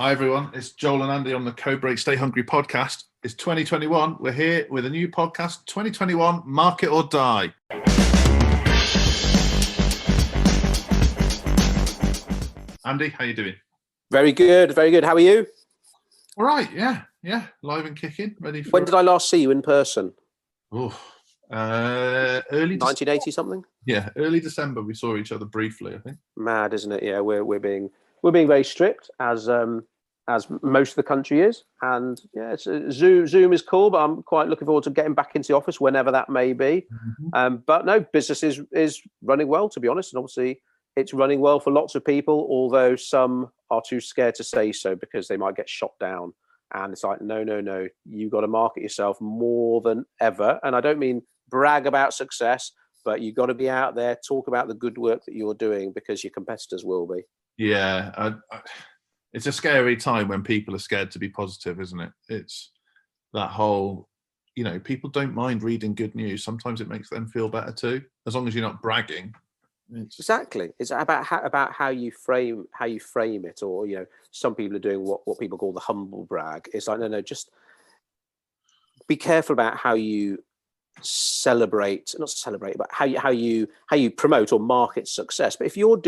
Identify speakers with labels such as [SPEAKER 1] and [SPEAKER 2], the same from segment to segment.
[SPEAKER 1] Hi everyone, it's Joel and Andy on the Codebreak Stay Hungry podcast. It's 2021. We're here with a new podcast, 2021 Market or Die. Andy, how you doing?
[SPEAKER 2] Very good, very good. How are you?
[SPEAKER 1] All right, yeah, live and kicking, ready for...
[SPEAKER 2] When did I last see you in person?
[SPEAKER 1] Early
[SPEAKER 2] 1980 something?
[SPEAKER 1] Yeah, early December we saw each other briefly, I think.
[SPEAKER 2] Mad, isn't it? Yeah, we're being very strict as most of the country is, and yeah, Zoom is cool, but I'm quite looking forward to getting back into the office whenever that may be. But no, business is running well, to be honest, and obviously it's running well for lots of people, although some are too scared to say so because they might get shot down. And it's like, no, you got to market yourself more than ever. And I don't mean brag about success, but you've got to be out there, talk about the good work that you're doing because your competitors will be.
[SPEAKER 1] Yeah, it's a scary time when people are scared to be positive, isn't it? It's that whole, people don't mind reading good news. Sometimes it makes them feel better too, as long as you're not bragging.
[SPEAKER 2] Exactly. It's about how you frame it, or some people are doing what people call the humble brag. It's like no, just be careful about how you not celebrate, but how you promote or market success. But if you're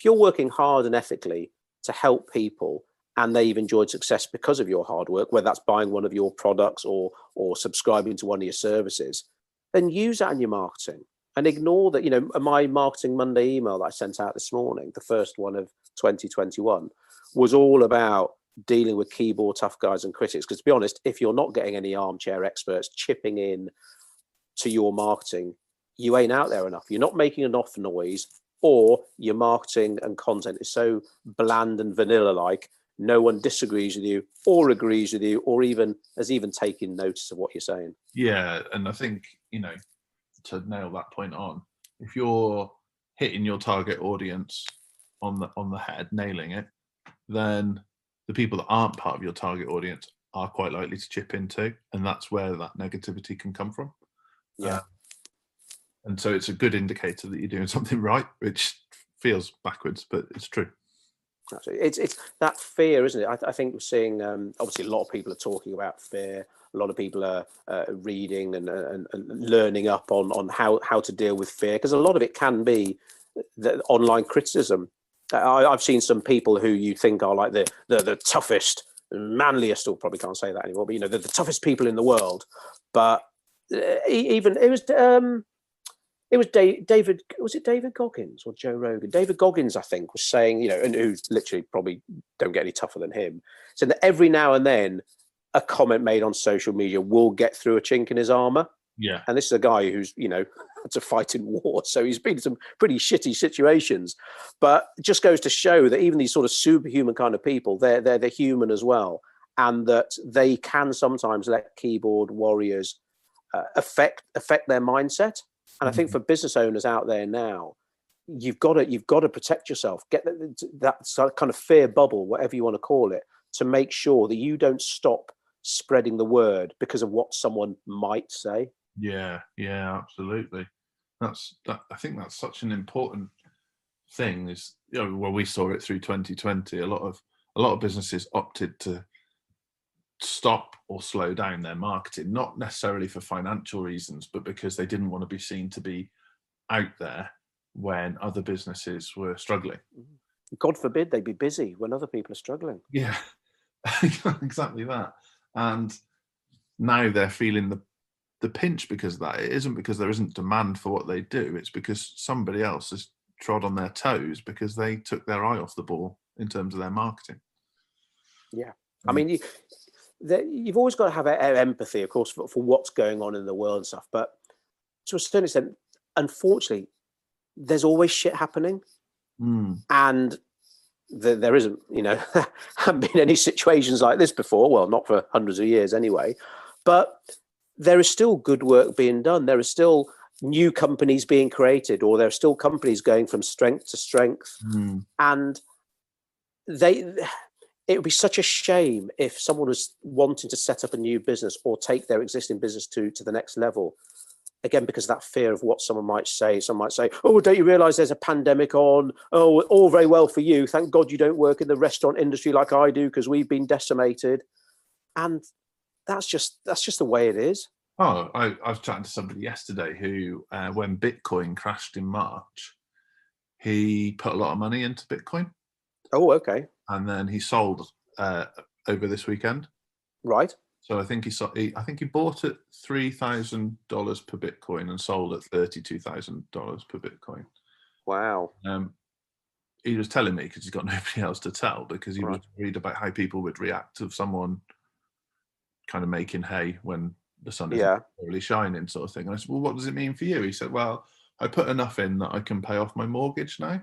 [SPEAKER 2] working hard and ethically to help people, and they've enjoyed success because of your hard work, whether that's buying one of your products or subscribing to one of your services, then use that in your marketing. And ignore that, my Marketing Monday email that I sent out this morning, the first one of 2021, was all about dealing with keyboard tough guys and critics. Because to be honest, if you're not getting any armchair experts chipping in to your marketing, you ain't out there enough. You're not making enough noise, or your marketing and content is so bland and vanilla-like, no one disagrees with you or agrees with you or even taken notice of what you're saying.
[SPEAKER 1] Yeah, and I think, to nail that point on, if you're hitting your target audience on the head, nailing it, then the people that aren't part of your target audience are quite likely to chip in too, and that's where that negativity can come from.
[SPEAKER 2] Yeah.
[SPEAKER 1] And so it's a good indicator that you're doing something right, which feels backwards, but it's true.
[SPEAKER 2] It's that fear, isn't it? I think we're seeing, obviously a lot of people are talking about fear. A lot of people are reading and learning up on how to deal with fear, because a lot of it can be the online criticism. I've seen some people who you think are like the toughest, manliest, or probably can't say that anymore, but the toughest people in the world. But even it was David. Was it David Goggins or Joe Rogan? David Goggins, I think, was saying, and who literally probably don't get any tougher than him, saying that every now and then a comment made on social media will get through a chink in his armor.
[SPEAKER 1] Yeah.
[SPEAKER 2] And this is a guy who's, had to fight in war. So he's been in some pretty shitty situations. But it just goes to show that even these sort of superhuman kind of people, they're human as well. And that they can sometimes let keyboard warriors affect their mindset. And I think for business owners out there now, you've got to protect yourself, get that kind of fear bubble, whatever you want to call it, to make sure that you don't stop spreading the word because of what someone might say.
[SPEAKER 1] Yeah, absolutely. I think that's such an important thing. Is we saw it through 2020. A lot of businesses opted to stop or slow down their marketing, not necessarily for financial reasons, but because they didn't want to be seen to be out there when other businesses were struggling.
[SPEAKER 2] God forbid they be busy when other people are struggling.
[SPEAKER 1] Yeah, exactly that. And now they're feeling the pinch because of that. It isn't because there isn't demand for what they do. It's because somebody else has trod on their toes because they took their eye off the ball in terms of their marketing.
[SPEAKER 2] Yeah. I mean, you've always got to have empathy, of course, for what's going on in the world and stuff. But to a certain extent, unfortunately, there's always shit happening. And there isn't, haven't been any situations like this before. Well, not for hundreds of years anyway. But there is still good work being done. There are still new companies being created, or there are still companies going from strength to strength. And it would be such a shame if someone was wanting to set up a new business or take their existing business to the next level, again, because of that fear of what someone might say. Someone might say, oh, don't you realize there's a pandemic on? Oh, all very well for you. Thank God you don't work in the restaurant industry like I do, because we've been decimated. And that's just the way it is.
[SPEAKER 1] Oh, I was chatting to somebody yesterday who, when Bitcoin crashed in March, he put a lot of money into Bitcoin.
[SPEAKER 2] Oh, okay.
[SPEAKER 1] And then he sold over this weekend.
[SPEAKER 2] Right.
[SPEAKER 1] So I think he bought at $3,000 per Bitcoin and sold at $32,000 per Bitcoin.
[SPEAKER 2] Wow.
[SPEAKER 1] He was telling me, because he's got nobody else to tell, because he was worried about how people would react to someone kind of making hay when the sun isn't really shining, sort of thing. And I said, well, what does it mean for you? He said, well, I put enough in that I can pay off my mortgage now.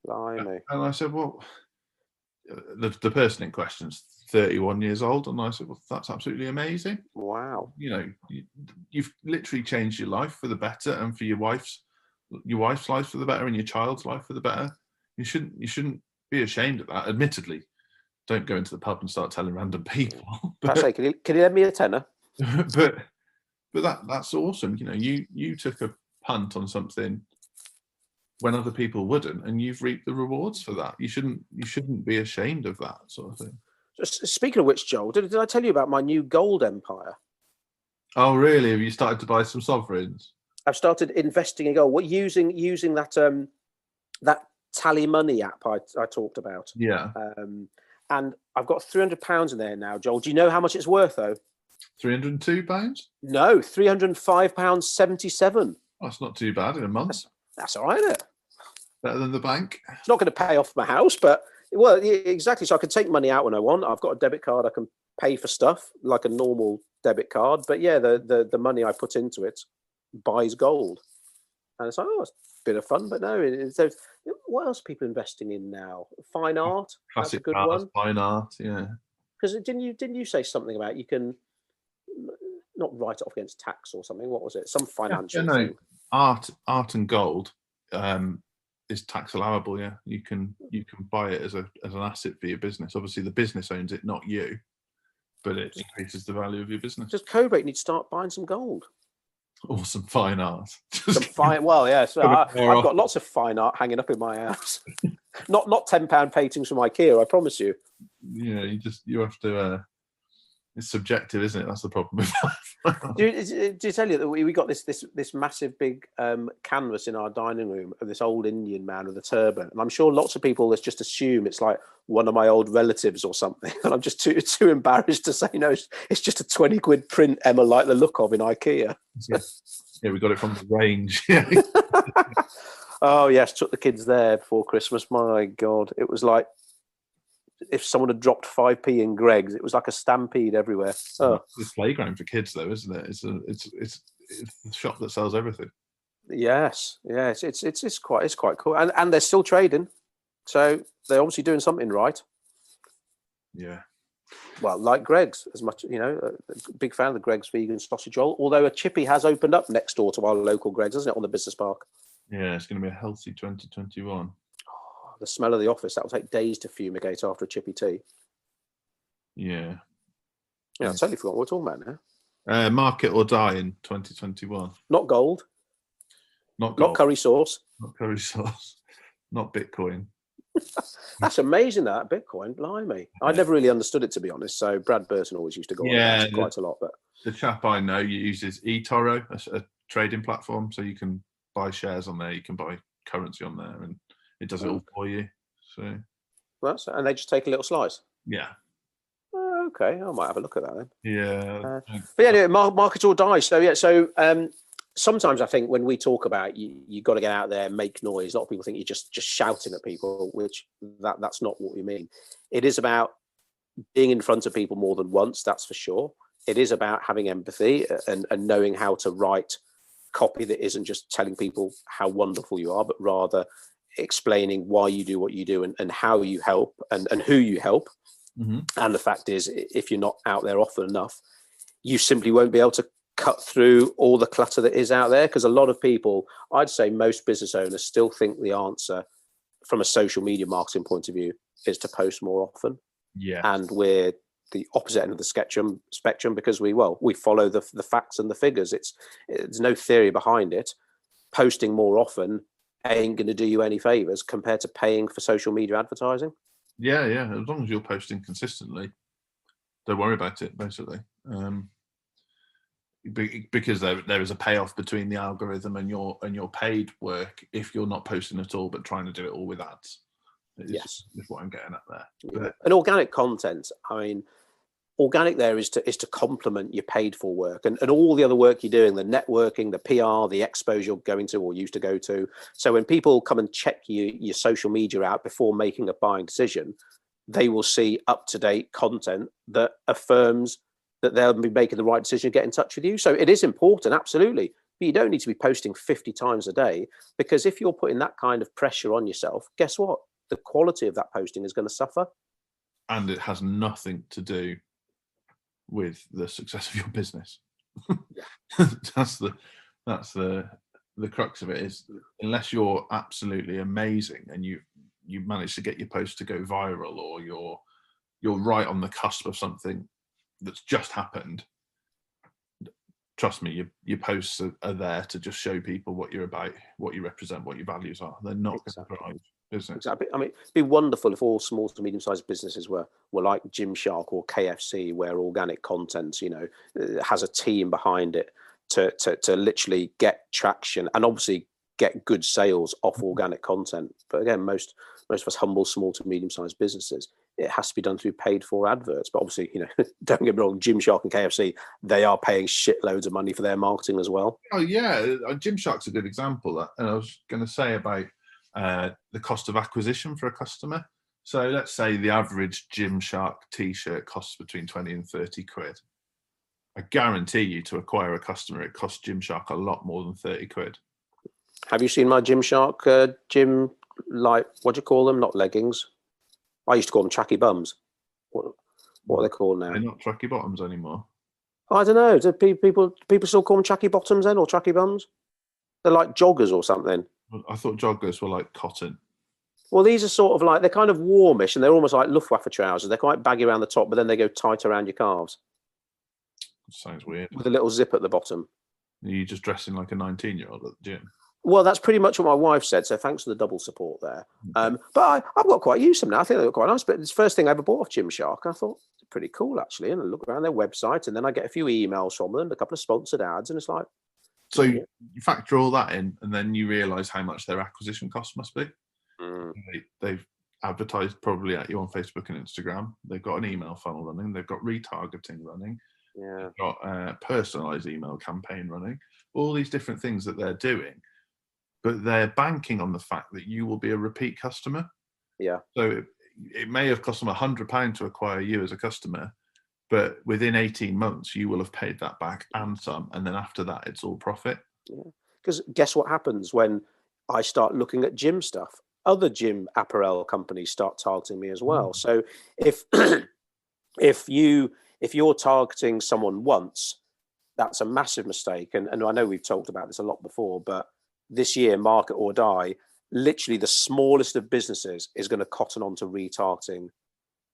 [SPEAKER 2] Blimey. And
[SPEAKER 1] I said, well, the person in question's 31 years old, and I said, well, that's absolutely amazing.
[SPEAKER 2] Wow.
[SPEAKER 1] You know, you've literally changed your life for the better, and for your wife's life for the better, and your child's life for the better. You shouldn't be ashamed of that. Admittedly, don't go into the pub and start telling random people.
[SPEAKER 2] But, can you lend me a tenner?
[SPEAKER 1] but that's awesome. You know, you took a punt on something when other people wouldn't, and you've reaped the rewards for that. You shouldn't be ashamed of that sort of thing.
[SPEAKER 2] Speaking of which, Joel, did I tell you about my new gold empire?
[SPEAKER 1] Oh, really? Have you started to buy some sovereigns?
[SPEAKER 2] I've started investing in gold. Using that that Tally Money app I talked about.
[SPEAKER 1] Yeah.
[SPEAKER 2] And I've got £300 in there now, Joel. Do you know how much it's worth, though?
[SPEAKER 1] £302?
[SPEAKER 2] No, £305.77.
[SPEAKER 1] Oh, that's not too bad in a month.
[SPEAKER 2] That's all right, isn't it?
[SPEAKER 1] Better than the bank.
[SPEAKER 2] It's not going to pay off my house, but well, exactly. So I can take money out when I want. I've got a debit card. I can pay for stuff like a normal debit card. But yeah, the money I put into it buys gold. And it's like, oh, it's a bit of fun. But no, what else are people investing in now? Fine art.
[SPEAKER 1] Classic,
[SPEAKER 2] that's a good one.
[SPEAKER 1] Fine art, yeah.
[SPEAKER 2] Because didn't you say something about you can not write it off against tax or something? What was it? Some financial thing.
[SPEAKER 1] Art and gold is tax allowable. Yeah, you can buy it as an asset for your business. Obviously, the business owns it, not you, but it increases the value of your business.
[SPEAKER 2] Does Codebreak need to start buying some gold?
[SPEAKER 1] Or some fine art.
[SPEAKER 2] Some fine. Well, yeah. So I've got lots of fine art hanging up in my house. not £10 paintings from IKEA, I promise you.
[SPEAKER 1] Yeah, you have to. It's subjective, isn't it? That's the problem with that.
[SPEAKER 2] Did I tell you that we got this massive big canvas in our dining room of this old Indian man with a turban, and I'm sure lots of people just assume it's like one of my old relatives or something, and I'm just too embarrassed to say no. It's just a 20 quid print Emma like the look of in IKEA.
[SPEAKER 1] Yeah, we got it from the range.
[SPEAKER 2] Oh yes, took the kids there before Christmas. My God, it was like if someone had dropped 5p in Greg's, it was like a stampede everywhere. Oh.
[SPEAKER 1] It's a playground for kids, though, isn't it? It's the shop that sells everything.
[SPEAKER 2] Yes, it's quite cool, and they're still trading, so they're obviously doing something right.
[SPEAKER 1] Yeah.
[SPEAKER 2] Well, like Greg's, as much big fan of the Greg's vegan sausage roll. Although a chippy has opened up next door to our local Greg's, hasn't it, on the business park?
[SPEAKER 1] Yeah, it's going to be a healthy 2021.
[SPEAKER 2] The smell of the office, that will take days to fumigate after a chippy tea.
[SPEAKER 1] Yeah.
[SPEAKER 2] Yeah, I totally forgot what we're talking about
[SPEAKER 1] now. Market or die in 2021.
[SPEAKER 2] Not gold.
[SPEAKER 1] Not gold.
[SPEAKER 2] Not curry sauce.
[SPEAKER 1] Not curry sauce. Not Bitcoin.
[SPEAKER 2] That's amazing, that Bitcoin. Blimey. Yeah. I never really understood it, to be honest. So Brad Burton always used to go on about it quite a lot. But
[SPEAKER 1] the chap I know uses eToro, a trading platform. So you can buy shares on there. You can buy currency on there. And it does it all for you. So,
[SPEAKER 2] and they just take a little slice.
[SPEAKER 1] Yeah.
[SPEAKER 2] Oh, okay, I might have a look at that then.
[SPEAKER 1] Yeah.
[SPEAKER 2] But yeah, market or die. So yeah, sometimes I think when we talk about you got to get out there and make noise. A lot of people think you're just shouting at people, which that's not what we mean. It is about being in front of people more than once. That's for sure. It is about having empathy and knowing how to write copy that isn't just telling people how wonderful you are, but rather explaining why you do what you do and how you help and who you help.
[SPEAKER 1] Mm-hmm.
[SPEAKER 2] And the fact is, if you're not out there often enough, you simply won't be able to cut through all the clutter that is out there. Because a lot of people, I'd say most business owners still think the answer from a social media marketing point of view is to post more often.
[SPEAKER 1] Yeah.
[SPEAKER 2] And we're the opposite end of the spectrum because we follow the facts and the figures. There's no theory behind it. Posting more often ain't going to do you any favors compared to paying for social media advertising.
[SPEAKER 1] Yeah, as long as you're posting consistently, don't worry about it, basically. Because there is a payoff between the algorithm and your paid work if you're not posting at all but trying to do it all with ads. Is what I'm getting at there.
[SPEAKER 2] Yeah. And organic content, I mean, organic there is to complement your paid for work and all the other work you're doing, the networking, the PR, the expos you're going to or used to go to. So when people come and check your social media out before making a buying decision, they will see up-to-date content that affirms that they'll be making the right decision to get in touch with you. So it is important, absolutely. But you don't need to be posting 50 times a day, because if you're putting that kind of pressure on yourself, guess what? The quality of that posting is going to suffer. And
[SPEAKER 1] it has nothing to do with the success of your business. That's the crux of it, is unless you're absolutely amazing and you manage to get your post to go viral, or you're right on the cusp of something that's just happened, trust me, your posts are there to just show people what you're about, what you represent, what your values are. They're not going to drive business.
[SPEAKER 2] Exactly. I mean, it'd be wonderful if all small to medium-sized businesses were like Gymshark or KFC, where organic content, has a team behind it to literally get traction and obviously get good sales off organic content. But again, most of us humble small to medium-sized businesses, it has to be done through paid for adverts. But obviously, don't get me wrong, Gymshark and KFC, they are paying shitloads of money for their marketing as well.
[SPEAKER 1] Oh yeah, Gymshark's a good example. And I was going to say about the cost of acquisition for a customer. So let's say the average Gymshark t-shirt costs between 20 and 30 quid. I guarantee you, to acquire a customer, it costs Gymshark a lot more than 30 quid.
[SPEAKER 2] Have you seen my Gymshark gym, like, what do you call them? Not leggings. I used to call them tracky bums. What are they called now?
[SPEAKER 1] They're not tracky bottoms anymore.
[SPEAKER 2] I don't know. Do people still call them tracky bottoms then, or tracky bums? They're like joggers or something.
[SPEAKER 1] I thought joggers were like cotton.
[SPEAKER 2] Well, these are sort of like, they're kind of warmish and they're almost like Luftwaffe trousers. They're quite baggy around the top, but then they go tight around your calves.
[SPEAKER 1] Sounds weird.
[SPEAKER 2] With a little zip at the bottom.
[SPEAKER 1] Are you just dressing like a 19-year-old at the gym?
[SPEAKER 2] Well, that's pretty much what my wife said, so thanks for the double support there. But I've got quite used to them now. I think they look quite nice. But it's the first thing I ever bought off Gymshark. I thought, it's pretty cool, actually. And I look around their website, and then I get a few emails from them, a couple of sponsored ads, and it's like...
[SPEAKER 1] So you factor all that in, and then you realise how much their acquisition cost must be. They've advertised probably at you on Facebook and Instagram. They've got an email funnel running. They've got retargeting running.
[SPEAKER 2] Yeah.
[SPEAKER 1] They've got a personalised email campaign running. All these different things that they're doing. But they're banking on the fact that you will be a repeat customer.
[SPEAKER 2] Yeah.
[SPEAKER 1] So it may have cost them £100 to acquire you as a customer, but within 18 months, you will have paid that back and some. And then after that, it's all profit.
[SPEAKER 2] Yeah. Because guess what happens when I start looking at gym stuff? Other gym apparel companies start targeting me as well. So if you're targeting someone once, that's a massive mistake. And I know we've talked about this a lot before, but this year, market or die, literally the smallest of businesses is going to cotton on to retargeting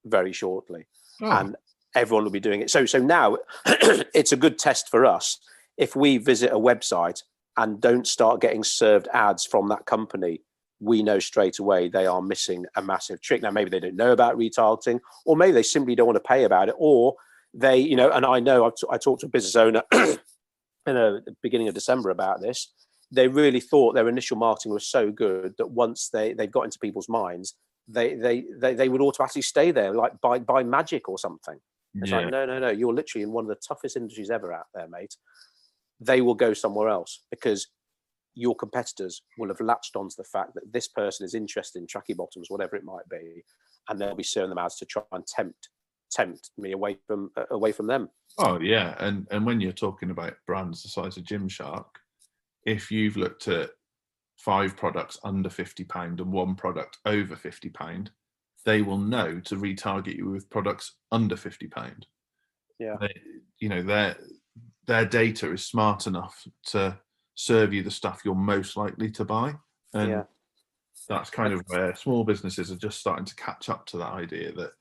[SPEAKER 2] very shortly. And everyone will be doing it. So now it's a good test for us. If we visit a website and don't start getting served ads from that company, we know straight away they are missing a massive trick. Now, maybe they don't know about retargeting, or maybe they simply don't want to pay about it, or they, and I know I talked to a business owner in the beginning of December about this. They really thought their initial marketing was so good that once they've got into people's minds, they would automatically stay there, like by magic or something. It's like, no, you're literally in one of the toughest industries ever out there, mate. They will go somewhere else because your competitors will have latched onto the fact that this person is interested in tracky bottoms, whatever it might be, and they'll be serving them ads to try and tempt me away from them.
[SPEAKER 1] Oh yeah, and when you're talking about brands the size of Gymshark, if you've looked at 5 products under £50 and 1 product over £50, they will know to retarget you with products under £50.
[SPEAKER 2] Yeah,
[SPEAKER 1] their data is smart enough to serve you the stuff you're most likely to buy, and that's kind of where small businesses are just starting to catch up to that idea that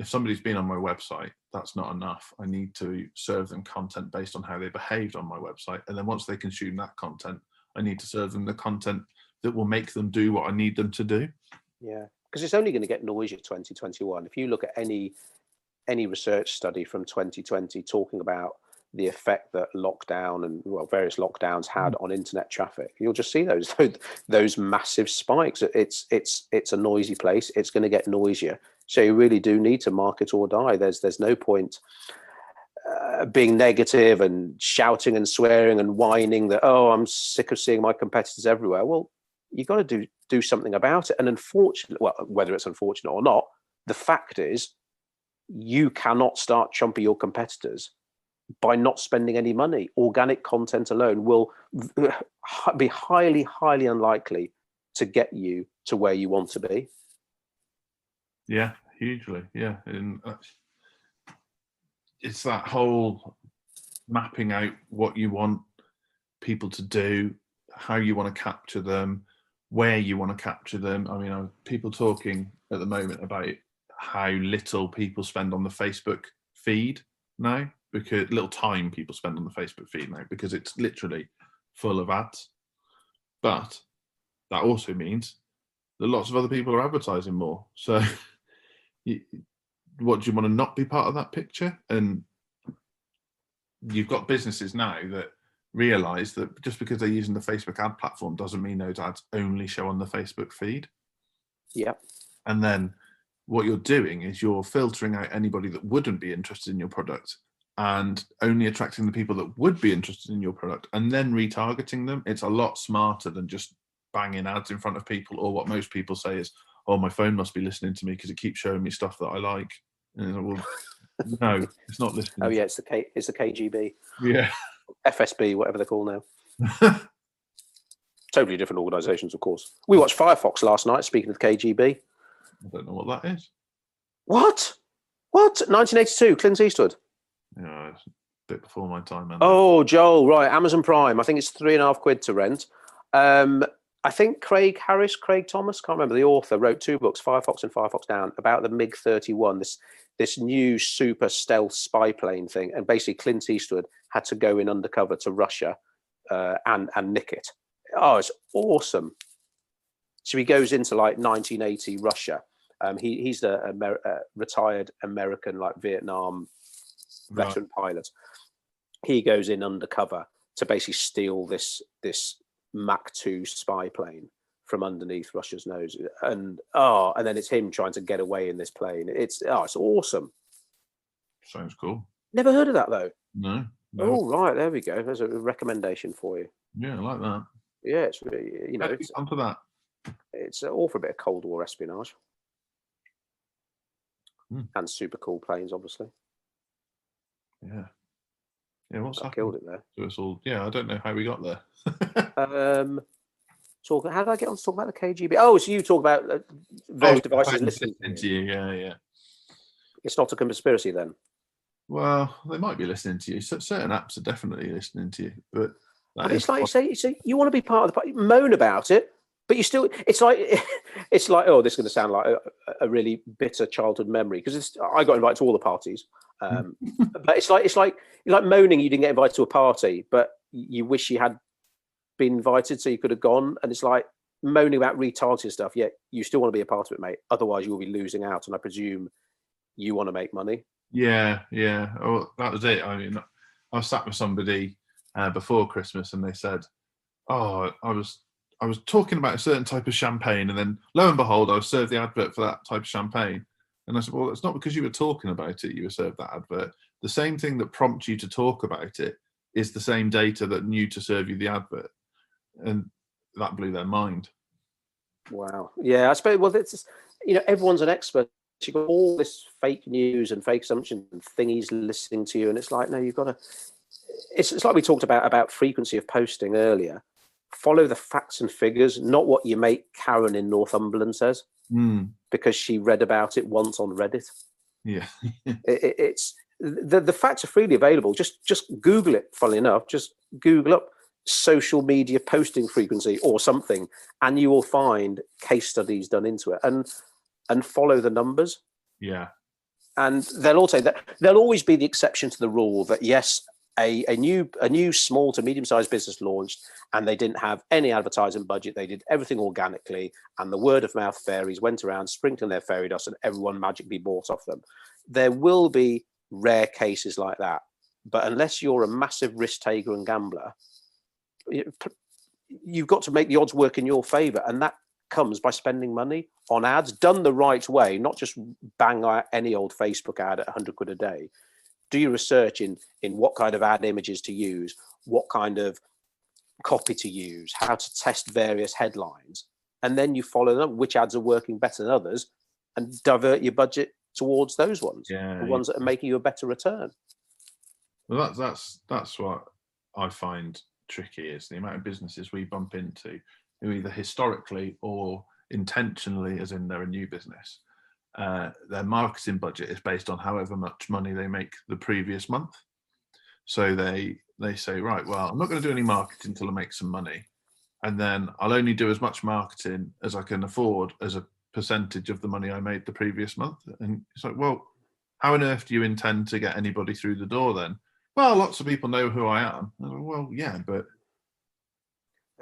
[SPEAKER 1] if somebody's been on my website, that's not enough. I need to serve them content based on how they behaved on my website. And then once they consume that content, I need to serve them the content that will make them do what I need them to do.
[SPEAKER 2] Yeah, because it's only going to get noisier 2021. If you look at any research study from 2020 talking about the effect that lockdown and various lockdowns had on internet traffic, you'll just see those massive spikes. It's a noisy place. It's going to get noisier. So you really do need to market or die. There's no point being negative and shouting and swearing and whining that, oh, I'm sick of seeing my competitors everywhere. Well, you've got to do something about it. And unfortunately, well, whether it's unfortunate or not, the fact is you cannot start chumping your competitors by not spending any money. Organic content alone will be highly, highly unlikely to get you to where you want to be.
[SPEAKER 1] Yeah, hugely. Yeah. And it's that whole mapping out what you want people to do, how you want to capture them, where you want to capture them. I mean, people talking at the moment about how little people spend on the Facebook feed now, because little time people spend on the Facebook feed now, because it's literally full of ads. But that also means that lots of other people are advertising more. So what, do you want to not be part of that picture? And you've got businesses now that realize that just because they're using the Facebook ad platform doesn't mean those ads only show on the Facebook feed.
[SPEAKER 2] Yeah.
[SPEAKER 1] And then what you're doing is you're filtering out anybody that wouldn't be interested in your product and only attracting the people that would be interested in your product and then retargeting them. It's a lot smarter than just banging ads in front of people, or what most people say is, oh, my phone must be listening to me because it keeps showing me stuff that I like. And well, no, it's not listening.
[SPEAKER 2] Oh yeah, it's the KGB.
[SPEAKER 1] Yeah.
[SPEAKER 2] FSB, whatever they're called now. Totally different organisations, of course. We watched Firefox last night, speaking of KGB.
[SPEAKER 1] I don't know what that is.
[SPEAKER 2] What? 1982, Clint Eastwood.
[SPEAKER 1] Yeah, it's a bit before my time, man.
[SPEAKER 2] Oh, Joel, right. Amazon Prime. I think it's £3.50 to rent. I think Craig Thomas, can't remember, the author, wrote 2 books, Firefox and Firefox Down, about the MiG-31, this new super stealth spy plane thing. And basically Clint Eastwood had to go in undercover to Russia and nick it. Oh, it's awesome. So he goes into like 1980 Russia. He's a retired American, like Vietnam veteran pilot. He goes in undercover to basically steal this Mach 2 spy plane from underneath Russia's nose, and then it's him trying to get away in this plane. It's awesome.
[SPEAKER 1] Sounds cool.
[SPEAKER 2] Never heard of that though.
[SPEAKER 1] No.
[SPEAKER 2] Oh right, there we go. There's a recommendation for you.
[SPEAKER 1] Yeah, I like that.
[SPEAKER 2] Yeah, it's really, it's
[SPEAKER 1] onto that.
[SPEAKER 2] It's all for a bit of Cold War espionage. And super cool planes, obviously.
[SPEAKER 1] Yeah. Yeah, what's happened?
[SPEAKER 2] Killed it there.
[SPEAKER 1] So it's all, I don't know how we got there.
[SPEAKER 2] How did I get on to talk about the KGB? Oh, so you talk about various devices listening
[SPEAKER 1] to you. Yeah.
[SPEAKER 2] It's not a conspiracy then?
[SPEAKER 1] Well, they might be listening to you. Certain apps are definitely listening to you, but
[SPEAKER 2] it's like you say, you want to be part of the party, moan about it, but you still. It's like oh, this is going to sound like a really bitter childhood memory, because I got invited to all the parties, but it's like moaning you didn't get invited to a party, but you wish you had been invited so you could have gone, and it's like moaning about retargeting stuff, yet you still want to be a part of it, mate. Otherwise, you will be losing out, and I presume you want to make money.
[SPEAKER 1] Yeah. Oh, that was it. I mean, I was sat with somebody before Christmas, and they said, "Oh, I was talking about a certain type of champagne, and then lo and behold, I was served the advert for that type of champagne." And I said, "Well, it's not because you were talking about it you were served that advert. The same thing that prompts you to talk about it is the same data that knew to serve you the advert." And that blew their mind. Wow.
[SPEAKER 2] Yeah, I suppose. Well, it's everyone's an expert. You've got all this fake news and fake assumptions and thingies listening to you, and it's like, no, you've got to. It's like we talked about frequency of posting earlier. Follow the facts and figures, not what your mate Karen in Northumberland says, because she read about it once on Reddit.
[SPEAKER 1] Yeah,
[SPEAKER 2] it's the facts are freely available. Just Google it. Funnily enough, just Google up social media posting frequency or something, and you will find case studies done into it, and follow the numbers.
[SPEAKER 1] Yeah,
[SPEAKER 2] And they'll also there'll always be the exception to the rule that yes, a new small to medium sized business launched and they didn't have any advertising budget. They did everything organically, and the word of mouth fairies went around sprinkling their fairy dust, and everyone magically bought off them. There will be rare cases like that, but unless you're a massive risk taker and gambler, you've got to make the odds work in your favor, and that comes by spending money on ads done the right way, not just bang out any old Facebook ad at 100 quid a day. Do your research in what kind of ad images to use, what kind of copy to use, how to test various headlines, and then you follow them, which ads are working better than others, and divert your budget towards those ones, the ones that are making you a better return.
[SPEAKER 1] Well, that's what I find tricky, is the amount of businesses we bump into who either historically or intentionally, as in they're a new business, their marketing budget is based on however much money they make the previous month. So they say, right, well, I'm not going to do any marketing until I make some money, and then I'll only do as much marketing as I can afford as a percentage of the money I made the previous month. And it's like, well, how on earth do you intend to get anybody through the door then? Well, lots of people know who I am. Well, yeah, but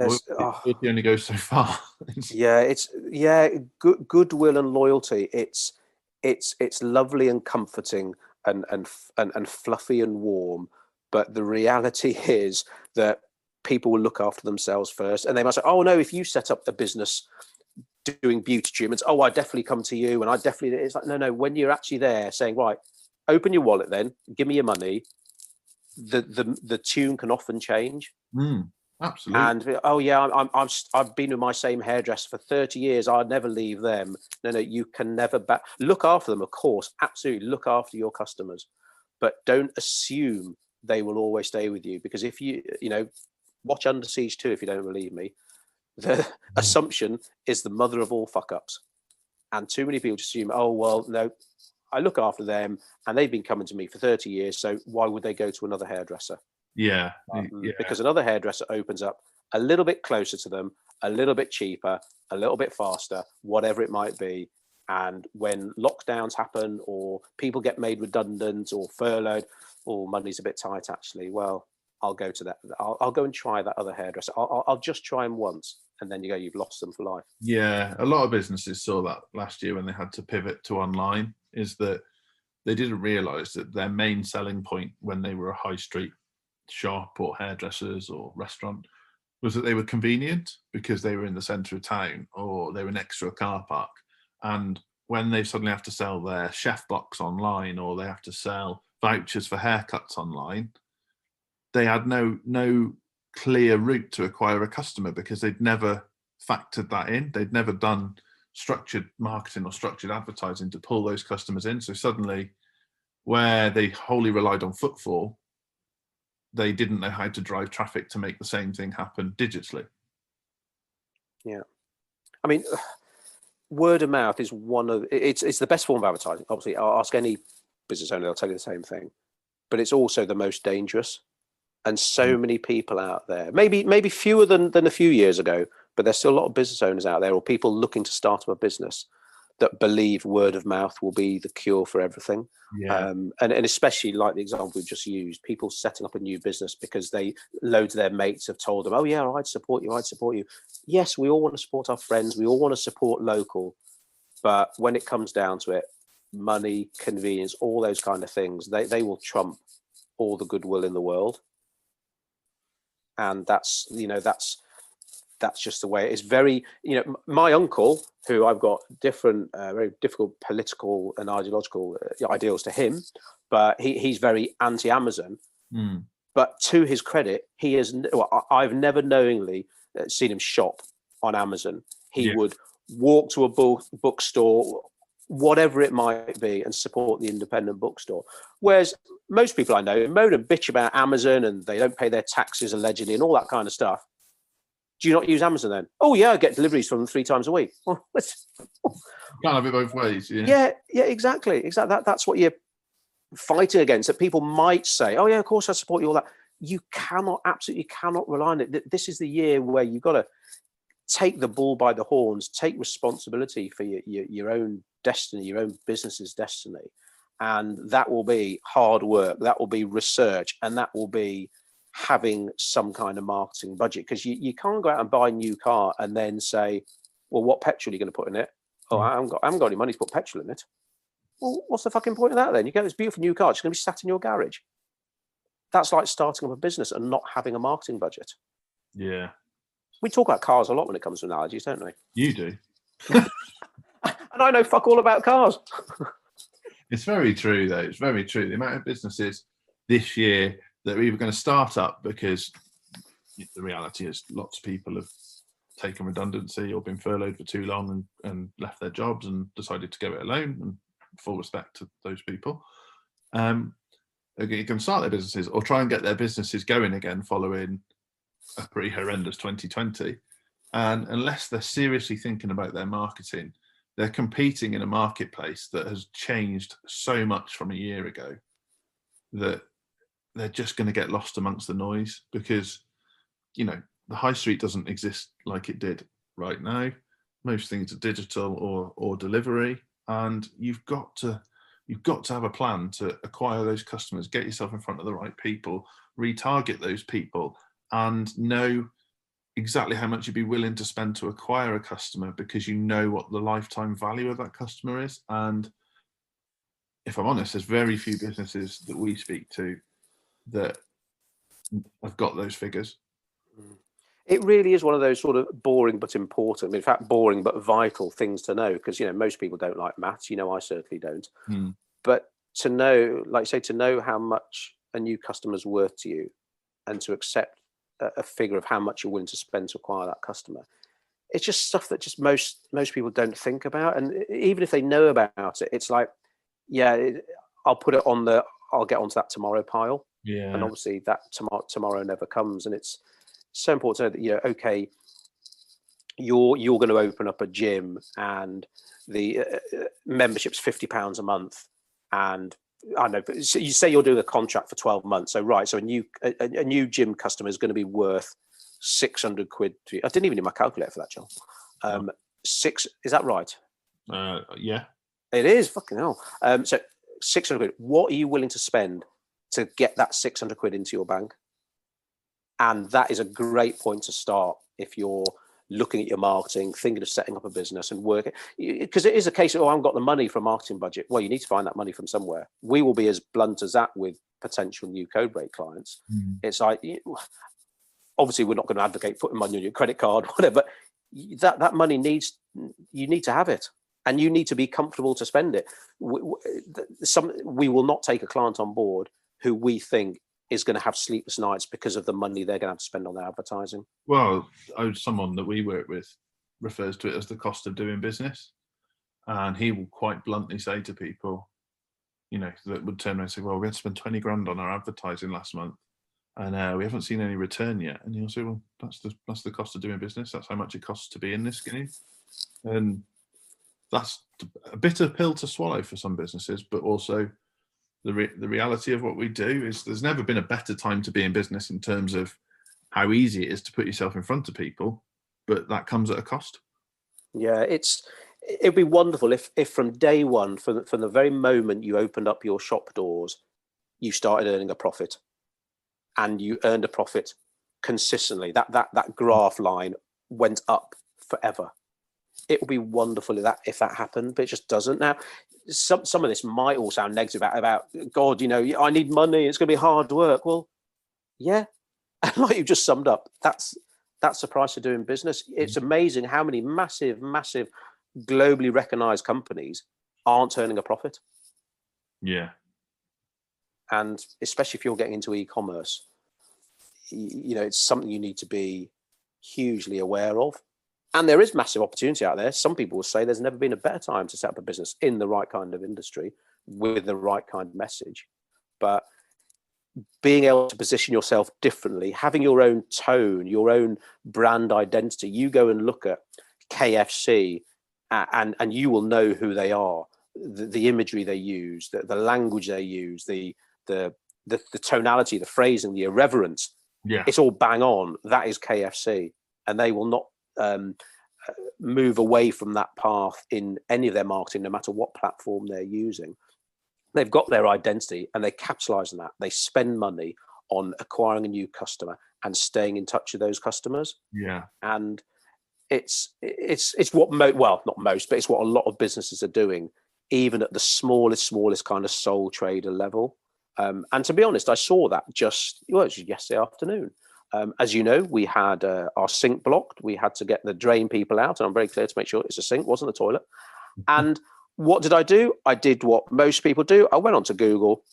[SPEAKER 1] it only goes so far.
[SPEAKER 2] Goodwill and loyalty. It's lovely and comforting and fluffy and warm, but the reality is that people will look after themselves first, and they might say, "Oh no, if you set up a business doing beauty treatments, oh, I definitely come to you," and I definitely. It's like no. When you're actually there, saying, "Right, open your wallet, then give me your money," the tune can often change.
[SPEAKER 1] Absolutely.
[SPEAKER 2] And oh yeah, I've been with my same hairdresser for 30 years. I'd never leave them. No, you can never look after them, of course, absolutely look after your customers, but don't assume they will always stay with you, because if you watch Under Siege 2 if you don't believe me. The assumption is the mother of all fuck ups, and too many people just assume, oh well, no, I look after them and they've been coming to me for 30 years, so why would they go to another hairdresser?
[SPEAKER 1] Yeah.
[SPEAKER 2] Because another hairdresser opens up a little bit closer to them, a little bit cheaper, a little bit faster, whatever it might be. And when lockdowns happen or people get made redundant or furloughed, or money's a bit tight actually, well, I'll go to that. I'll go and try that other hairdresser. I'll just try them once, and then you've lost them for life.
[SPEAKER 1] Yeah, a lot of businesses saw that last year when they had to pivot to online, is that they didn't realise that their main selling point when they were a high street shop or hairdressers or restaurant was that they were convenient because they were in the centre of town or they were next to a car park. And when they suddenly have to sell their chef box online or they have to sell vouchers for haircuts online, they had no clear route to acquire a customer because they'd never factored that in. They'd never done structured marketing or structured advertising to pull those customers in. So suddenly, where they wholly relied on footfall, they didn't know how to drive traffic to make the same thing happen digitally.
[SPEAKER 2] Yeah. I mean, word of mouth is it's the best form of advertising. Obviously, I'll ask any business owner, they'll tell you the same thing. But it's also the most dangerous. And so many people out there, maybe fewer than a few years ago, but there's still a lot of business owners out there or people looking to start up a business that believe word of mouth will be the cure for everything.
[SPEAKER 1] Yeah.
[SPEAKER 2] And especially like the example we've just used, people setting up a new business because loads of their mates have told them, oh yeah, I'd support you. Yes, we all want to support our friends. We all want to support local. But when it comes down to it, money, convenience, all those kind of things, they will trump all the goodwill in the world. And that's just the way it is. Very, my uncle, who I've got different, very difficult political and ideological ideals to him, but he's very anti-Amazon. But to his credit, I've never knowingly seen him shop on Amazon. He would walk to a bookstore, whatever it might be, and support the independent bookstore. Whereas most people I know moan and bitch about Amazon and they don't pay their taxes allegedly and all that kind of stuff. Do you not use Amazon then? Oh yeah, I get deliveries from them 3 times a week. Well,
[SPEAKER 1] can't have it both ways.
[SPEAKER 2] Yeah, exactly. That's what you're fighting against. That people might say, oh yeah, of course I support you, all that. You absolutely cannot rely on it. This is the year where you've got to take the bull by the horns, take responsibility for your own destiny, your own business's destiny, and that will be hard work, that will be research, and that will be having some kind of marketing budget, because you can't go out and buy a new car and then say, well, what petrol are you going to put in it? Oh, I haven't got any money to put petrol in it. Well, what's the fucking point of that then? You get this beautiful new car, it's going to be sat in your garage. That's like starting up a business and not having a marketing budget.
[SPEAKER 1] Yeah.
[SPEAKER 2] We talk about cars a lot when it comes to analogies, don't we?
[SPEAKER 1] You do.
[SPEAKER 2] And I know fuck all about cars.
[SPEAKER 1] It's very true, though. It's very true. The amount of businesses this year that are either going to start up because the reality is lots of people have taken redundancy or been furloughed for too long and left their jobs and decided to go it alone, and full respect to those people. They can start their businesses or try and get their businesses going again following a pretty horrendous 2020. And unless they're seriously thinking about their marketing, they're competing in a marketplace that has changed so much from a year ago that they're just going to get lost amongst the noise, because, you know, the high street doesn't exist like it did right now. Most things are digital or delivery, and you've got to have a plan to acquire those customers, get yourself in front of the right people, retarget those people, and know exactly how much you'd be willing to spend to acquire a customer, because you know what the lifetime value of that customer is. And if I'm honest, there's very few businesses that we speak to that have got those figures.
[SPEAKER 2] It really is one of those sort of boring but important, in fact, boring but vital things to know, because, you know, most people don't like maths. You know, I certainly don't. But to know, like say, to know how much a new customer's worth to you, and to accept a figure of how much you're willing to spend to acquire that customer, it's just stuff that just most people don't think about. And even if they know about it, it's like, yeah, I'll put it on I'll get onto that tomorrow pile.
[SPEAKER 1] Yeah.
[SPEAKER 2] And obviously that tomorrow never comes. And it's so important to know that, you know, okay, you're going to open up a gym and the membership's £50 a month, and I know, so you say you're doing a contract for 12 months. So right, so a new gym customer is going to be worth 600 quid. I didn't even need my calculator for that, John. Is that right?
[SPEAKER 1] Yeah.
[SPEAKER 2] It is, fucking hell. So 600 quid. What are you willing to spend to get that 600 quid into your bank? And that is a great point to start if you're looking at your marketing, thinking of setting up a business and working. Because it is a case of, oh, I haven't got the money for a marketing budget. Well, you need to find that money from somewhere. We will be as blunt as that with potential new Codebreak clients. It's like, obviously, we're not going to advocate putting money on your credit card, whatever, but that money you need to have it. And you need to be comfortable to spend it. We will not take a client on board who we think is going to have sleepless nights because of the money they're going to have to spend on their advertising.
[SPEAKER 1] Well, someone that we work with refers to it as the cost of doing business. And he will quite bluntly say to people, you know, that would turn around and say, well, we had to spend 20 grand on our advertising last month, and we haven't seen any return yet. And he'll say, well, that's the cost of doing business. That's how much it costs to be in this game. And that's a bitter pill to swallow for some businesses, but also the reality of what we do is there's never been a better time to be in business in terms of how easy it is to put yourself in front of people, but that comes at a cost.
[SPEAKER 2] Yeah, it'd be wonderful if from day one, from the very moment you opened up your shop doors, you started earning a profit, and you earned a profit consistently. That graph line went up forever. It would be wonderful if that happened, but it just doesn't. Now, some of this might all sound negative about God, you know, I need money, it's going to be hard work. Well, yeah, like you just summed up, that's the price of doing business. It's amazing how many massive globally recognized companies aren't earning a profit.
[SPEAKER 1] Yeah.
[SPEAKER 2] And especially if you're getting into e-commerce, you know, it's something you need to be hugely aware of. And there is massive opportunity out there. Some people will say there's never been a better time to set up a business in the right kind of industry with the right kind of message. But being able to position yourself differently, having your own tone, your own brand identity. You go and look at KFC and you will know who they are, the imagery they use, the language they use, the tonality, the phrasing, the irreverence.
[SPEAKER 1] Yeah.
[SPEAKER 2] It's all bang on. That is KFC. And they will not move away from that path in any of their marketing, no matter what platform they're using. they've got their identity and they capitalize on that. They spend money on acquiring a new customer and staying in touch with those customers.
[SPEAKER 1] Yeah.
[SPEAKER 2] And it's what well, not most, but it's what a lot of businesses are doing, even at the smallest kind of sole trader level. And to be honest, I saw that just yesterday afternoon. As you know, we had our sink blocked. We had to get the drain people out, and I'm very clear to make sure it's a sink, wasn't a toilet. And what did I do? I did what most people do. I went onto Google,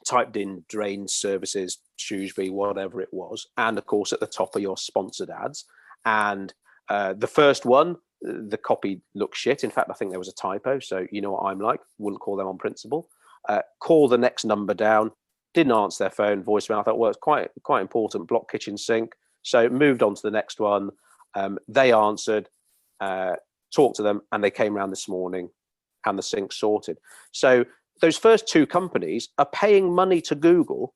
[SPEAKER 2] typed in drain services, Shrewsbury, whatever it was. And of course, at the top are your sponsored ads. And the first one, the copy looked shit. In fact, I think there was a typo. So you know what I'm like, wouldn't call them on principle. Call the next number down, didn't answer their phone, voicemail. I thought, well, it's quite important, block kitchen sink. So moved on to the next one. They answered, talked to them, and they came around this morning and the sink sorted. So those first two companies are paying money to Google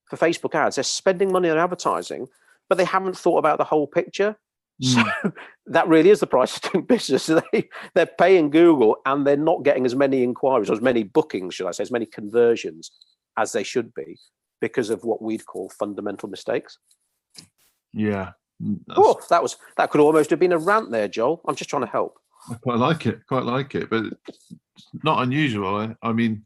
[SPEAKER 2] for Facebook ads. They're spending money on advertising, but they haven't thought about the whole picture. So that really is the price of doing business. They're paying Google and they're not getting as many inquiries or as many bookings, should I say, as many conversions as they should be because of what we'd call fundamental mistakes.
[SPEAKER 1] Yeah.
[SPEAKER 2] Oh, that could almost have been a rant there, Joel. I'm just trying to help.
[SPEAKER 1] I quite like it, but it's not unusual. I mean,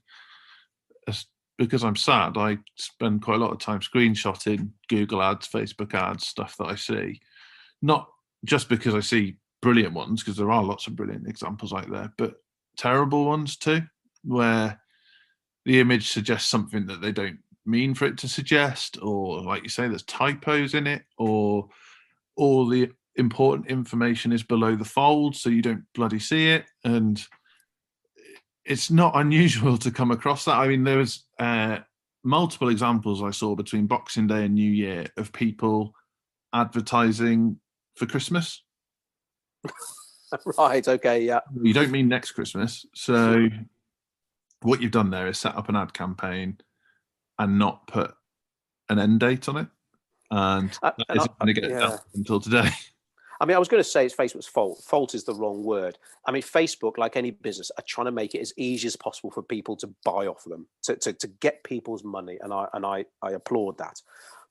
[SPEAKER 1] because I'm sad, I spend quite a lot of time screenshotting Google ads, Facebook ads, stuff that I see. Not just because I see brilliant ones, because there are lots of brilliant examples out there, but terrible ones too, where the image suggests something that they don't mean for it to suggest, or like you say, there's typos in it, or all the important information is below the fold, so you don't bloody see it. And it's not unusual to come across that. I mean, there was multiple examples I saw between Boxing Day and New Year of people advertising for Christmas.
[SPEAKER 2] Right, okay, yeah.
[SPEAKER 1] You don't mean next Christmas. So what you've done there is set up an ad campaign and not put an end date on it. And that isn't going to get done until today.
[SPEAKER 2] I mean, I was going to say it's Facebook's fault. Fault is the wrong word. I mean, Facebook, like any business, are trying to make it as easy as possible for people to buy off them, to get people's money. And I applaud that.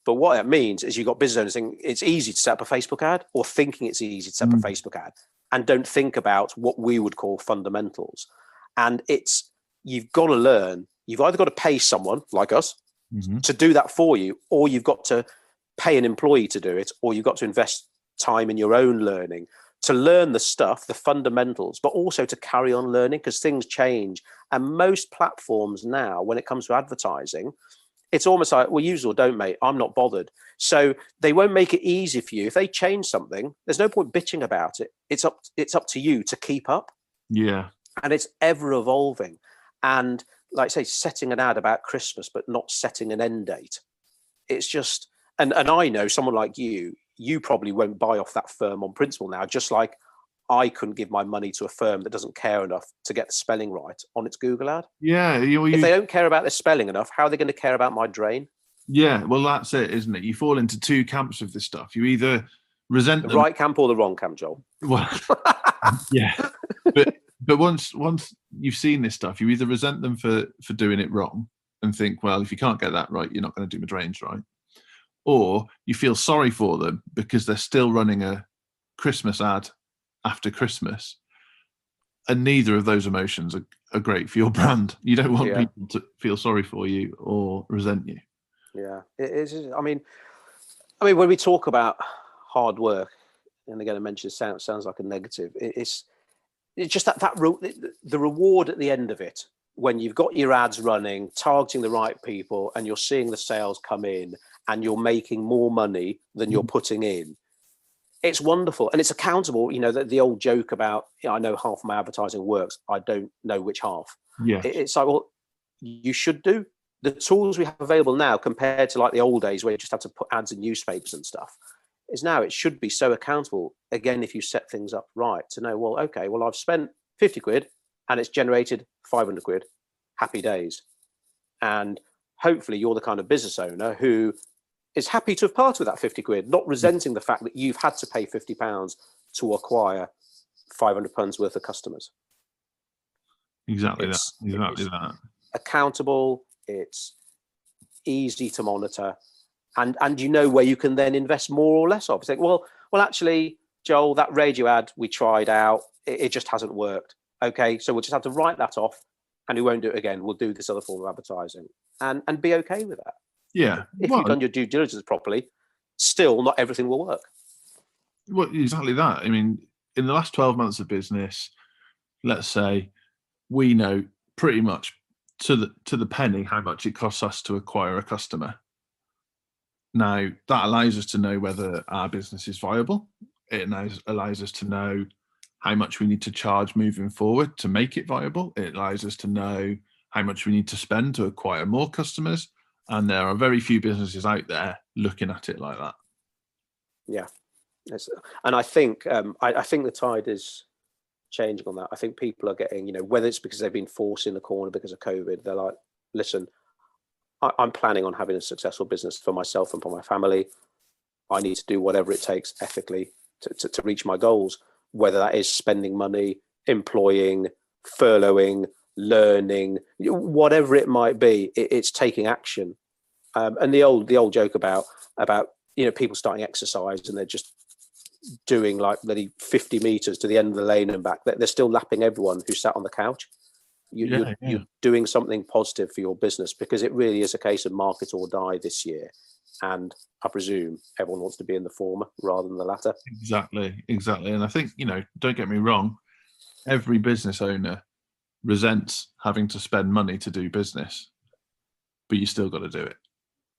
[SPEAKER 2] But what it means is you've got business owners saying it's easy to set up a Facebook ad, or thinking it's easy to set up a Facebook ad, and don't think about what we would call fundamentals. And you've got to learn. You've either got to pay someone like us to do that for you, or you've got to pay an employee to do it, or you've got to invest time in your own learning to learn the stuff, the fundamentals, but also to carry on learning because things change. And most platforms now, when it comes to advertising, it's almost like, well, use or don't, mate. I'm not bothered. So they won't make it easy for you. If they change something, there's no point bitching about it. It's up to you to keep up.
[SPEAKER 1] Yeah.
[SPEAKER 2] And it's ever evolving. And like say, setting an ad about Christmas, but not setting an end date. It's just, and I know someone like you probably won't buy off that firm on principle now, just like I couldn't give my money to a firm that doesn't care enough to get the spelling right on its Google ad.
[SPEAKER 1] Yeah.
[SPEAKER 2] If they don't care about the spelling enough, how are they going to care about my drain?
[SPEAKER 1] Yeah, well, that's it, isn't it? You fall into two camps with this stuff. You either resent
[SPEAKER 2] the
[SPEAKER 1] them,
[SPEAKER 2] right camp or the wrong camp, Joel.
[SPEAKER 1] Well, yeah. But once you've seen this stuff, you either resent them for doing it wrong and think, well, if you can't get that right, you're not going to do my drains right. Or you feel sorry for them because they're still running a Christmas ad after Christmas. And neither of those emotions are great for your brand. You don't want people to feel sorry for you or resent you.
[SPEAKER 2] Yeah, it is. I mean, when we talk about hard work, and again, I mentioned it sounds like a negative. It's just the reward at the end of it, when you've got your ads running, targeting the right people, and you're seeing the sales come in, and you're making more money than you're putting in. It's wonderful, and it's accountable. You know, the old joke about, I know half my advertising works, I don't know which half.
[SPEAKER 1] Yeah,
[SPEAKER 2] it's like, well, you should do. The tools we have available now, compared to like the old days where you just had to put ads in newspapers and stuff, is now it should be so accountable. Again, if you set things up right, to know, well, okay, well, I've spent 50 quid and it's generated 500 quid. Happy days. And hopefully you're the kind of business owner who is happy to have parted with that 50 quid, not resenting the fact that you've had to pay £50 to acquire £500 worth of customers.
[SPEAKER 1] Exactly that.
[SPEAKER 2] accountable, it's easy to monitor, and you know where you can then invest more or less of. It's like, well, actually, Joel, that radio ad we tried out, it just hasn't worked. Okay, so we'll just have to write that off, and we won't do it again. We'll do this other form of advertising, and be okay with that.
[SPEAKER 1] Yeah.
[SPEAKER 2] If you've done your due diligence properly, still not everything will work.
[SPEAKER 1] Well, exactly that. I mean, in the last 12 months of business, let's say we know pretty much to the penny how much it costs us to acquire a customer. Now, that allows us to know whether our business is viable. It allows us to know how much we need to charge moving forward to make it viable. It allows us to know how much we need to spend to acquire more customers. And there are very few businesses out there looking at it like that.
[SPEAKER 2] Yeah. And I think I think the tide is changing on that. I think people are getting, whether it's because they've been forced in the corner because of COVID, they're like, listen, I'm planning on having a successful business for myself and for my family. I need to do whatever it takes ethically to reach my goals, whether that is spending money, employing, furloughing, learning, whatever it might be. It's taking action. And the old joke about people starting exercise and they're just doing like 50 meters to the end of the lane and back. They're still lapping everyone who sat on the couch. You're doing something positive for your business, because it really is a case of market or die this year. And I presume everyone wants to be in the former rather than the latter.
[SPEAKER 1] Exactly. And I think, don't get me wrong, every business owner resents having to spend money to do business, but you still got to do it.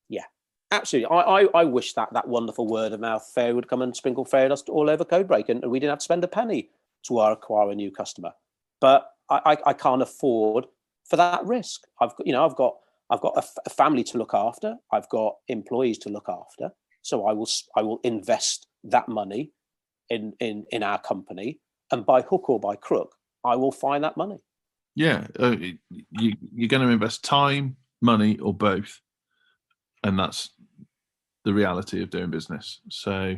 [SPEAKER 2] Yeah, absolutely. I wish that wonderful word of mouth fairy would come and sprinkle fairy dust all over Codebreak, and we didn't have to spend a penny to acquire a new customer. But I can't afford for that risk. I've got a family to look after. I've got employees to look after. So I will invest that money in our company, and by hook or by crook, I will find that money.
[SPEAKER 1] Yeah, you're going to invest time, money, or both, and that's the reality of doing business. So,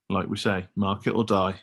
[SPEAKER 1] like we say, market or die.